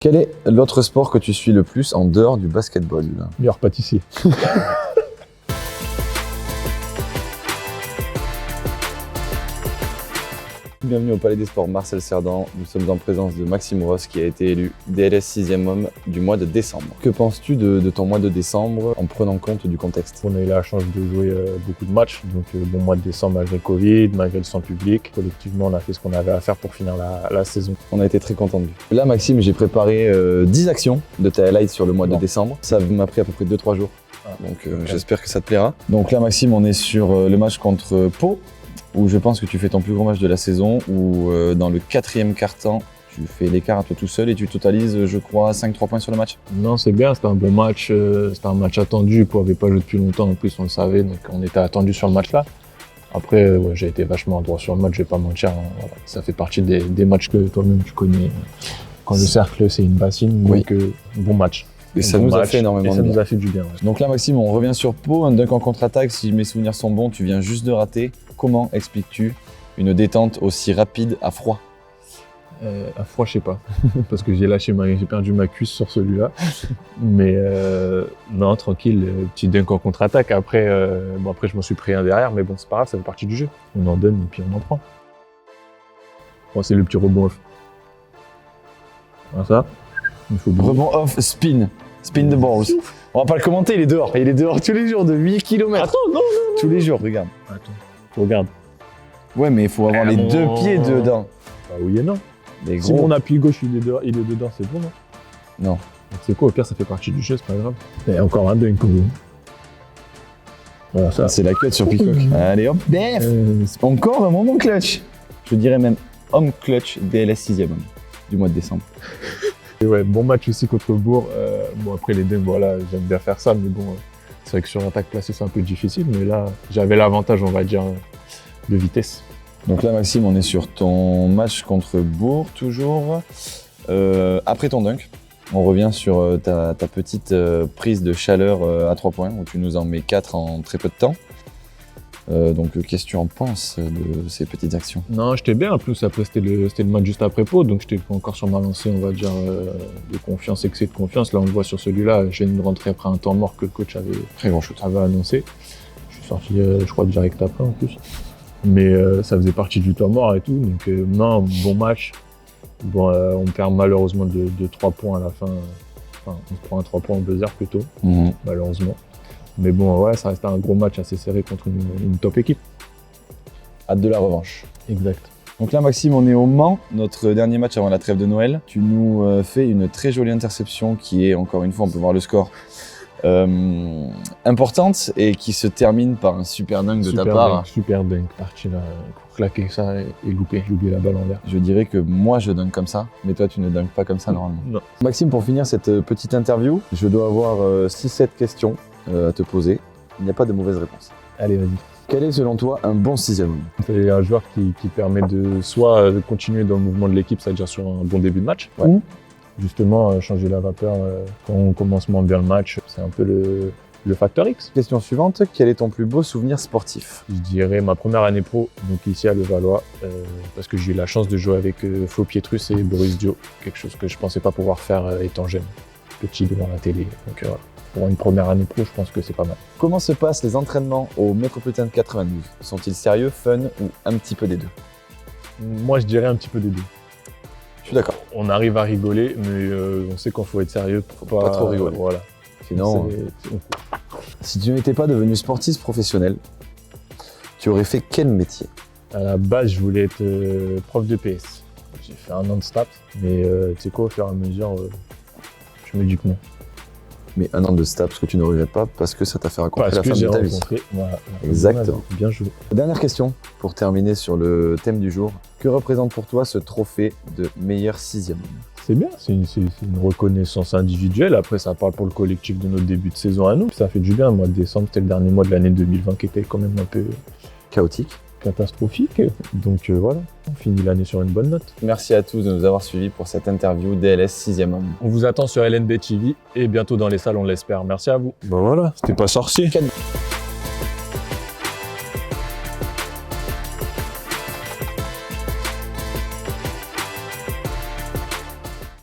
Quel est l'autre sport que tu suis le plus en dehors du basketball? Meilleur pâtissier. Bienvenue au Palais des Sports Marcel Cerdan. Nous sommes en présence de Maxime Ross qui a été élu DLS 6e homme du mois de décembre. Que penses-tu de ton mois de décembre en prenant compte du contexte? On a eu la chance de jouer beaucoup de matchs. Donc bon mois de décembre malgré le Covid, malgré le sans public. Collectivement, on a fait ce qu'on avait à faire pour finir la saison. On a été très contents de lui. Là Maxime, j'ai préparé 10 actions de ta highlight sur le mois de décembre. Ça m'a pris à peu près 2-3 jours. Donc j'espère que ça te plaira. Donc là Maxime, on est sur le match contre Pau, où je pense que tu fais ton plus gros match de la saison, où dans le 4e quart-temps, tu fais l'écart à toi tout seul et tu totalises, je crois, 5-3 points sur le match. Non, c'est bien, c'était un bon match, c'était un match attendu, on n'avait pas joué depuis longtemps, en plus on le savait, donc on était attendu sur le match-là. Après, ouais, j'ai été vachement droit sur le match, je vais pas mentir, hein, voilà. Ça fait partie des matchs que toi-même tu connais. Quand le cercle, c'est une bassine, oui. Donc bon match. Et ça nous a fait énormément de bien. Ça nous a fait du bien. Ouais. Donc là Maxime, on revient sur Pau, un dunk en contre-attaque, si mes souvenirs sont bons, tu viens juste de rater. Comment expliques-tu une détente aussi rapide à froid? À froid, je sais pas, parce que j'ai perdu ma cuisse sur celui-là. Mais non, tranquille, petit dunk en contre-attaque. Après, je m'en suis pris un derrière, mais bon, c'est pas grave, ça fait partie du jeu. On en donne et puis on en prend. Bon, c'est le petit rebond off. Voilà ça. Il faut rebond off, spin the balls. On va pas le commenter, il est dehors tous les jours de 8 km. Attends, non. Tous les jours, regarde. Attends, regarde. Ouais, mais il faut avoir les deux pieds dedans. Bah oui et non. Les si gros... mon appui gauche il est dedans, c'est bon, non? Non. C'est quoi, au pire, ça fait partie du jeu, c'est pas grave. Et encore un dunk. Voilà, ça. C'est la cut sur Peacock. Allez hop, BF. Encore un moment clutch. Je dirais même homme clutch DLS 6e homme du mois de décembre. Et ouais, bon match aussi contre Bourg. Bon, après les dunks, voilà, j'aime bien faire ça, mais bon, c'est vrai que sur l'attaque placée, c'est un peu difficile. Mais là, j'avais l'avantage, on va dire, de vitesse. Donc là, Maxime, on est sur ton match contre Bourg, toujours. Après ton dunk, on revient sur ta petite prise de chaleur à 3 points, où tu nous en mets 4 en très peu de temps. Donc, qu'est-ce que tu en penses de ces petites actions? Non, j'étais bien. En plus, après, c'était le match juste après Pau, donc j'étais encore sur ma lancée, on va dire, de confiance, excès de confiance. Là, on le voit sur celui-là, j'ai une rentrée après un temps mort que le coach avait annoncé. Je suis sorti, je crois, direct après, en plus. Mais ça faisait partie du temps mort et tout, donc non, bon match. Bon, on perd malheureusement de 3 points à la fin. Enfin, on se prend un 3 points au buzzer plutôt, malheureusement. Mais bon, ouais, ça restait un gros match assez serré contre une top équipe. Hâte de la revanche. Exact. Donc là, Maxime, on est au Mans, notre dernier match avant la trêve de Noël. Tu nous fais une très jolie interception qui est, encore une fois, on peut voir le score, importante et qui se termine par un super dunk de ta part. Super dunk, parti là, pour claquer ça et louper la balle en l'air. Je dirais que moi je dunk comme ça, mais toi tu ne dunkes pas comme ça normalement. Non. Maxime, pour finir cette petite interview, je dois avoir 6-7 questions à te poser. Il n'y a pas de mauvaise réponse. Allez, vas-y. Quel est selon toi un bon 6e homme? C'est un joueur qui permet de soit continuer dans le mouvement de l'équipe, c'est-à-dire sur un bon début de match, ou justement changer la vapeur quand on commence moins bien le match. C'est un peu le facteur X. Question suivante, quel est ton plus beau souvenir sportif? Je dirais ma première année pro, donc ici à Levallois, parce que j'ai eu la chance de jouer avec Flo Pietrus et Boris Dio, quelque chose que je pensais pas pouvoir faire étant jeune, petit devant la télé. Donc voilà. Pour une première année pro, je pense que c'est pas mal. Comment se passent les entraînements au Métropolitain de 92? Sont-ils sérieux, fun ou un petit peu des deux? Moi, je dirais un petit peu des deux. Je suis d'accord. On arrive à rigoler, mais on sait qu'il faut être sérieux. Faut pas trop rigoler. Voilà. Sinon, si tu n'étais pas devenu sportif professionnel, tu aurais fait quel métier? À la base, je voulais être prof de PS. J'ai fait un an de STAPS, mais tu sais quoi, au fur et à mesure, je me dis que non. Mais un an de STAPS que tu ne regrettes pas parce que ça t'a fait rencontrer la femme de ta vie. Voilà. Exactement. Bien joué. Dernière question pour terminer sur le thème du jour. Que représente pour toi ce trophée de meilleur 6e homme? C'est bien, c'est une reconnaissance individuelle. Après, ça parle pour le collectif de notre début de saison à nous. Ça fait du bien. Le mois de décembre, c'était le dernier mois de l'année 2020 qui était quand même un peu chaotique, catastrophique. Donc voilà, on finit l'année sur une bonne note. Merci à tous de nous avoir suivis pour cette interview DLS 6e homme. On vous attend sur LNB TV et bientôt dans les salles, on l'espère. Merci à vous. Bah voilà, c'était pas sorcier.